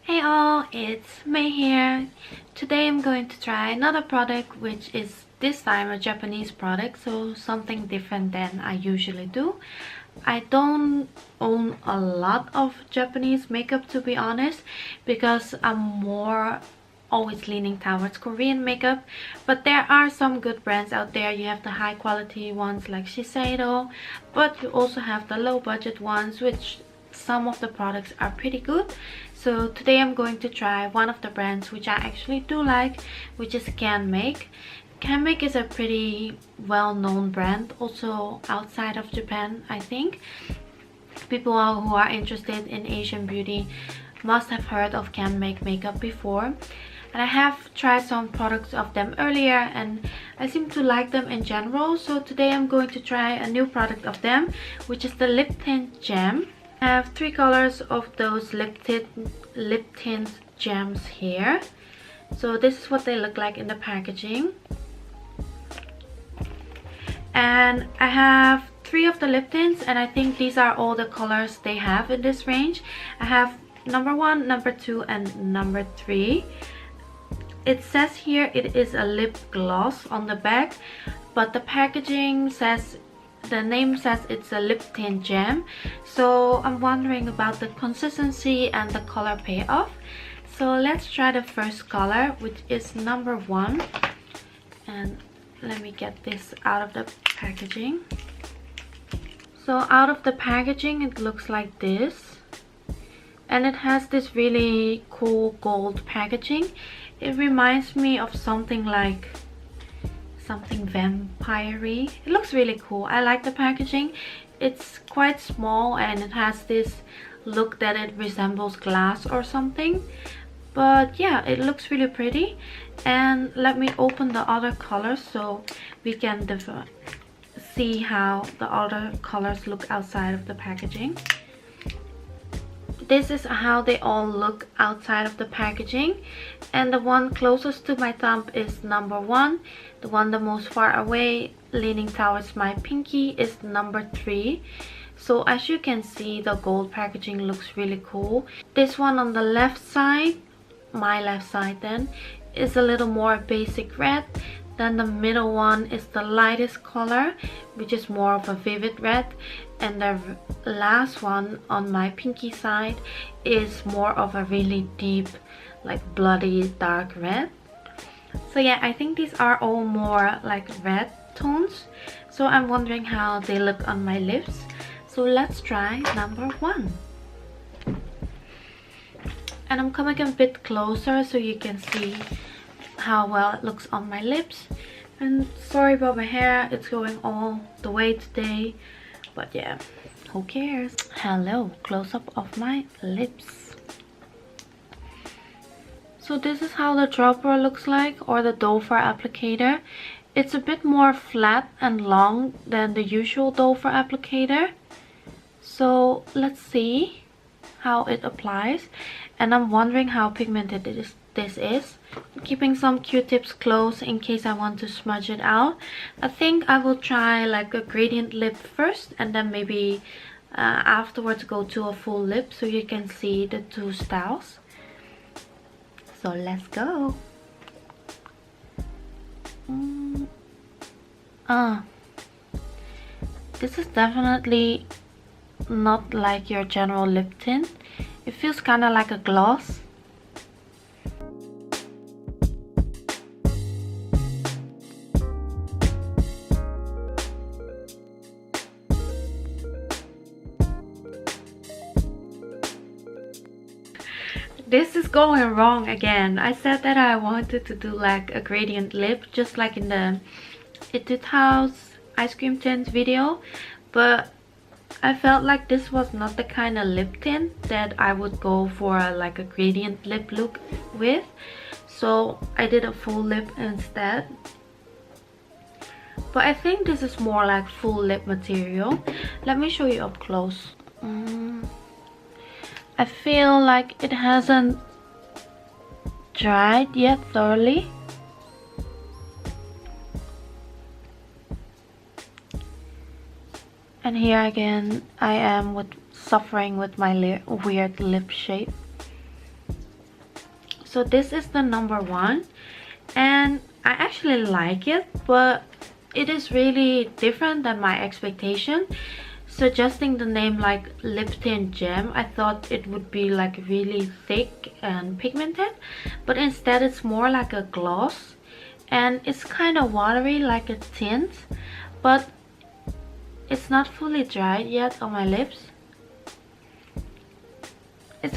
Hey all, it's May here. Today I'm going to try another product, which is this time a Japanese product, so something different than I usually do. I don't own a lot of Japanese makeup, to be honest, because I'm more always leaning towards Korean makeup, but there are some good brands out there. You have the high quality ones like Shiseido, but you also have the low budget ones, which some of the products are pretty good. So today I'm going to try one of the brands which I actually do like, which is Canmake. Canmake is a pretty well-known brand also outside of Japan. I think people who are interested in Asian beauty must have heard of Canmake makeup before. And I have tried some products of them earlier and I seem to like them in general. So today I'm going to try a new product of them, which is the Lip Tint Jam. I have 3 colors of those lip tint jams here. So this is what they look like in the packaging. And I have 3 of the lip tints, and I think these are all the colors they have in this range. I have number 1, number 2, and number 3. It says here it is a lip gloss on the back, but the packaging says, the name says it's a lip tint jam. So I'm wondering about the consistency and the color payoff. So let's try the first color, which is number 1. And let me get this out of the packaging. So out of the packaging it looks like this, and it has this really cool gold packaging. It reminds me of something like something vampire-y. It looks really cool. I like the packaging. It's quite small and it has this look that it resembles glass or something. But yeah, it looks really pretty. And let me open the other colors so we can see how the other colors look outside of the packaging. This is how they all look outside of the packaging, and the one closest to my thumb is number 1. The one the most far away, leaning towards my pinky, is number 3. So as you can see, the gold packaging looks really cool. This one on the left side, my left side then, is a little more basic red. Then the middle one is the lightest color, which is more of a vivid red. And the last one on my pinky side is more of a really deep, like bloody dark red. So yeah, I think these are all more like red tones. So I'm wondering how they look on my lips. So let's try number 1. And I'm coming a bit closer so you can see how well it looks on my lips. And sorry about my hair, it's going all the way today, but yeah, who cares. Hello, close-up of my lips. So this is how the dropper looks like, or the doe foot applicator. It's a bit more flat and long than the usual doe foot applicator. So let's see how it applies. And I'm wondering how pigmented this is. I'm keeping some Q-tips close in case I want to smudge it out. I think I will try like a gradient lip first, and then maybe afterwards go to a full lip so you can see the 2 styles. So let's go. This is definitely not like your general lip tint. It feels kind of like a gloss. This is going wrong again. I said that I wanted to do like a gradient lip, just like in the Etude House ice cream tint video, but I felt like this was not the kind of lip tint that I would go for like a gradient lip look with. So I did a full lip instead. But I think this is more like full lip material. Let me show you up close. I feel like it hasn't dried yet thoroughly. And here again I am suffering with my weird lip shape. So this is the number 1, and I actually like it, but it is really different than my expectation. Suggesting the name like Lip Tint Jam, I thought it would be like really thick and pigmented, but instead it's more like a gloss, and it's kind of watery like a tint, but it's not fully dried yet on my lips. It's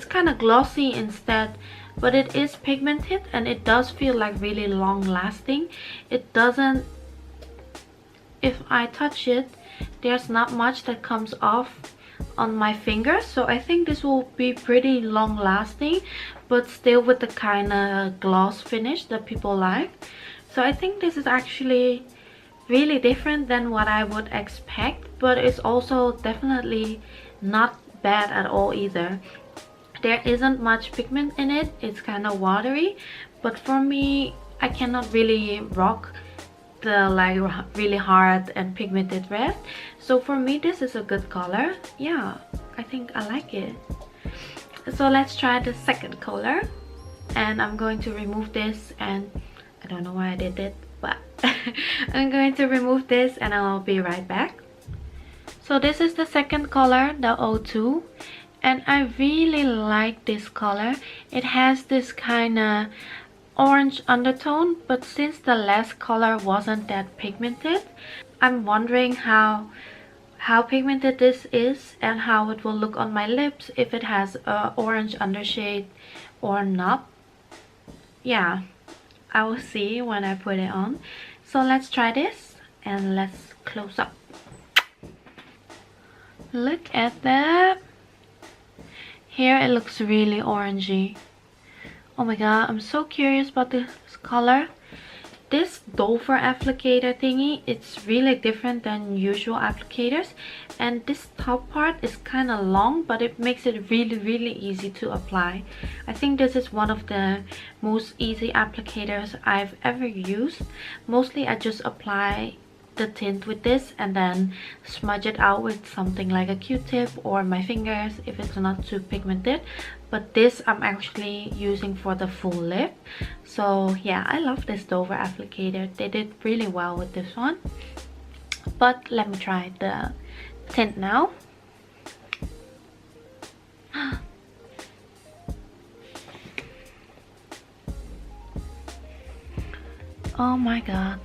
kind of glossy instead, but it is pigmented, and it does feel like really long lasting. It doesn't, if I touch it, there's not much that comes off on my fingers, so I think this will be pretty long lasting, but still with the kind of gloss finish that people like. So I think this is actually really different than what I would expect, but it's also definitely not bad at all either. There isn't much pigment in it, it's kind of watery, but for me, I cannot really rock the like really hard and pigmented red, so for me this is a good color. Yeah, I think I like it. So let's try the second color, and I'm going to remove this, and I don't know why I did it, but I'm going to remove this and I'll be right back. So this is the second color, the 02, and I really like this color. It has this kind of orange undertone, but since the last color wasn't that pigmented, I'm wondering how pigmented this is and how it will look on my lips, if it has a orange undershade or not. Yeah, I will see when I put it on. So let's try this and let's close up. Look at that. Here it looks really orangey. Oh my god, I'm so curious about this color. This Dover applicator thingy, it's really different than usual applicators, and this top part is kind of long, but it makes it really easy to apply. I think this is one of the most easy applicators I've ever used. Mostly I just apply the tint with this and then smudge it out with something like a Q-tip or my fingers if it's not too pigmented, but this I'm actually using for the full lip. So yeah, I love this Dover applicator. They did really well with this one. But let me try the tint now. Oh my god.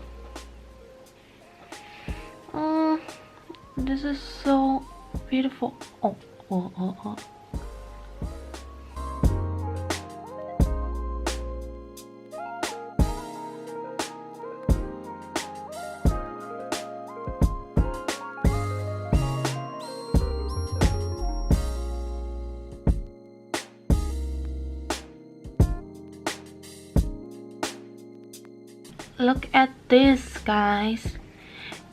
Oh, this is so beautiful. Oh. Look at this, guys.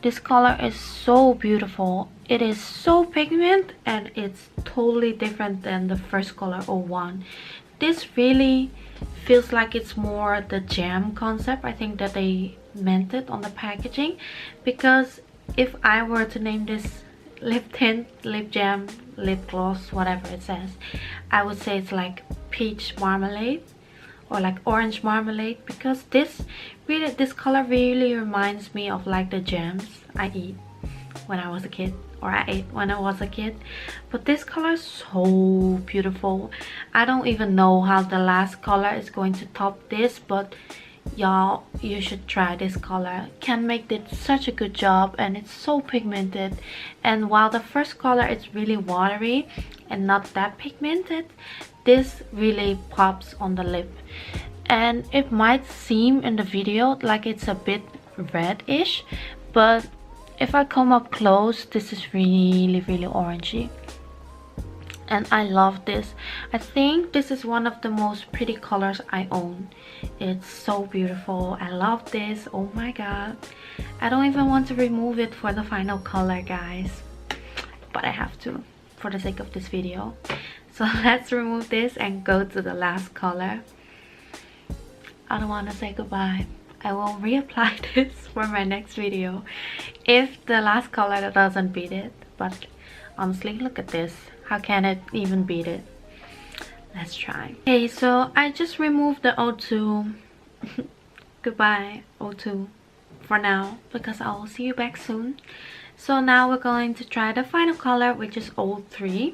This color is so beautiful. It is so pigment and it's totally different than the first color, 01. This really feels like it's more the jam concept. I think that they meant it on the packaging, because if I were to name this lip tint, lip jam, lip gloss, whatever it says, I would say it's like peach marmalade or like orange marmalade, because this color really reminds me of like the jams I eat when I was a kid, or I ate when I was a kid. But this color is so beautiful. I don't even know how the last color is going to top this, but y'all, you should try this color. Canmake did such a good job, and it's so pigmented. And while the first color is really watery and not that pigmented, this really pops on the lip. And it might seem in the video like it's a bit reddish, but if I come up close, this is really orangey. And I love this. I think this is one of the most pretty colors I own. It's so beautiful. I love this. Oh my god. I don't even want to remove it for the final color, guys, but I have to for the sake of this video. So let's remove this and go to the last color. I don't want to say goodbye. I will reapply this for my next video if the last color doesn't beat it. But honestly, look at this. How can it even beat it? let's try. Okay, so I just removed the O2. Goodbye O2 for now, because I'll see you back soon. So now we're going to try the final color, which is O3.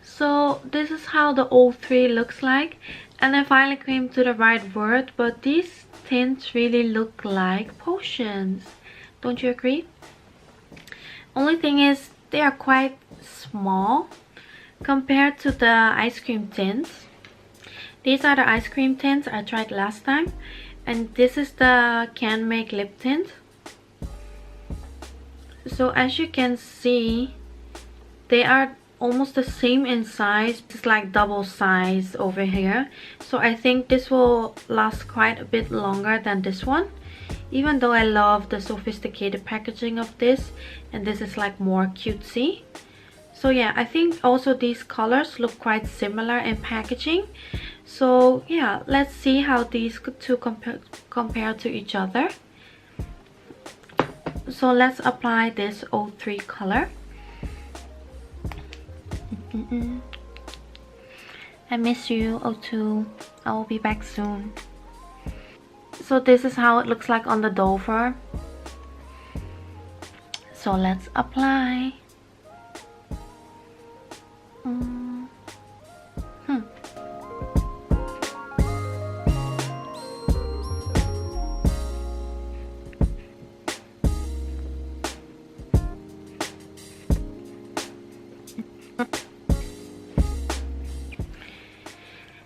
So this is how the O3 looks like, and I finally came to the right word, but these tints really look like potions. Don't you agree? Only thing is they are quite small compared to the ice cream tints. These are the ice cream tints I tried last time, and this is the Canmake Lip Tint. So as you can see, they are almost the same in size. It's like double size over here. So I think this will last quite a bit longer than this one. Even though I love the sophisticated packaging of this, and this is like more cutesy. So yeah, I think also these colors look quite similar in packaging. So yeah, let's see how these two compare to each other. So let's apply this O3 color. I miss you, O2. I will be back soon. So this is how it looks like on the dover. So let's apply.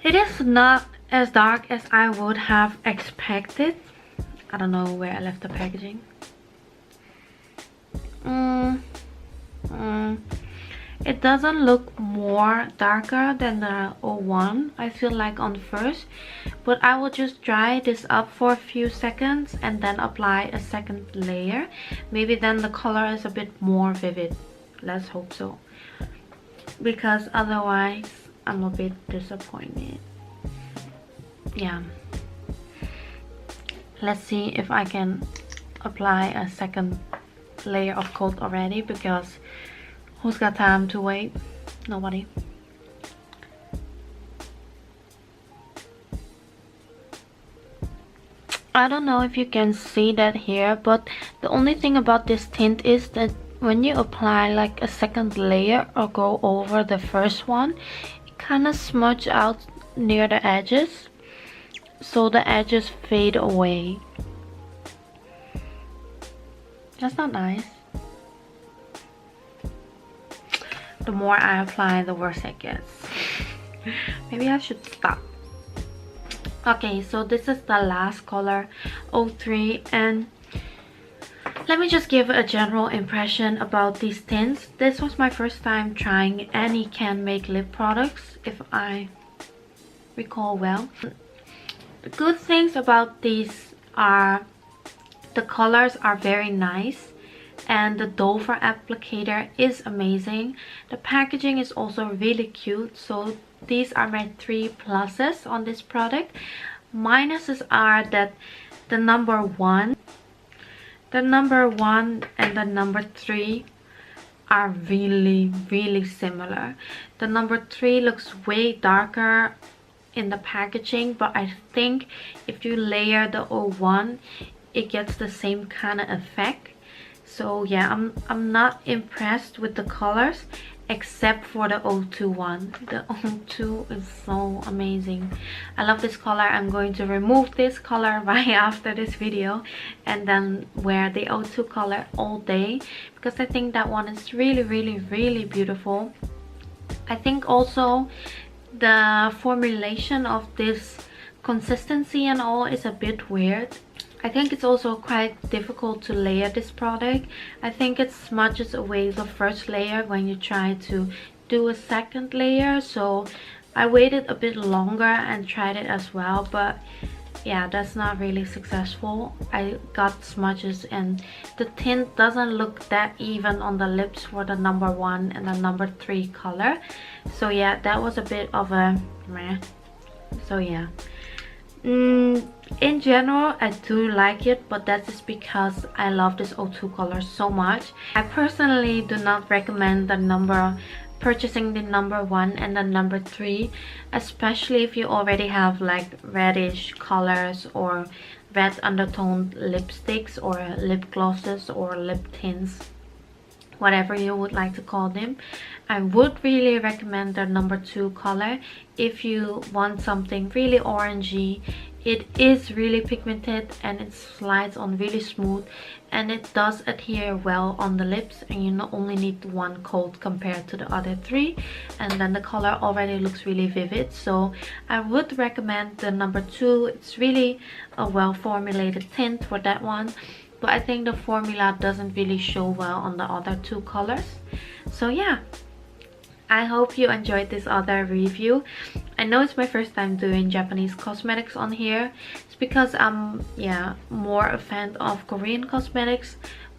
It is not as dark as I would have expected. I don't know where I left the packaging. It doesn't look more darker than the O1, I feel like, on first. But I will just dry this up for a few seconds and then apply a second layer. Maybe then the color is a bit more vivid. Let's hope so. Because otherwise I'm a bit disappointed. Yeah. Let's see if I can apply a second layer of coat already, because who's got time to wait? Nobody. I don't know if you can see that here, but the only thing about this tint is that when you apply like a second layer or go over the first one, it kind of smudge out near the edges, so the edges fade away. That's not nice. The more I apply, the worse it gets. Maybe I should stop. Okay, so this is the last color, O3, and let me just give a general impression about these tints. This was my first time trying any Canmake lip products, if I recall well. The good things about these are the colors are very nice, and the dover applicator is amazing. The packaging is also really cute. So these are my 3 pluses on this product. Minuses are that the number 1 and the number 3 are really similar. The number 3 looks way darker in the packaging, but I think if you layer the O1, it gets the same kind of effect. So yeah, I'm not impressed with the colors, except for the O2 one. The O2 is so amazing. I love this color. I'm going to remove this color right after this video and then wear the O2 color all day, because I think that one is really beautiful. I think also the formulation of this consistency and all is a bit weird. I think it's also quite difficult to layer this product. I think it smudges away the first layer when you try to do a second layer. So I waited a bit longer and tried it as well, but yeah, that's not really successful. I got smudges and the tint doesn't look that even on the lips for the number 1 and the number 3 color. So yeah, that was a bit of a meh. So yeah. In general, I do like it, but that is because I love this O2 color so much. I personally do not recommend the number purchasing the number 1 and the number 3, especially if you already have like reddish colors or red undertone lipsticks or lip glosses or lip tints, whatever you would like to call them. I would really recommend the number 2 color if you want something really orangey. It is really pigmented and it slides on really smooth, and it does adhere well on the lips, and you not only need one coat compared to the other 3, and then the color already looks really vivid. So I would recommend the number 2. It's really a well formulated tint for that one, but I think the formula doesn't really show well on the other 2 colors. So yeah, I hope you enjoyed this other review. I know it's my first time doing Japanese cosmetics on here. It's because I'm more a fan of Korean cosmetics,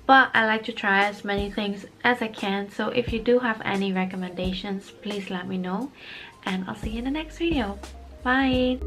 but I like to try as many things as I can. So if you do have any recommendations, please let me know, and I'll see you in the next video. Bye.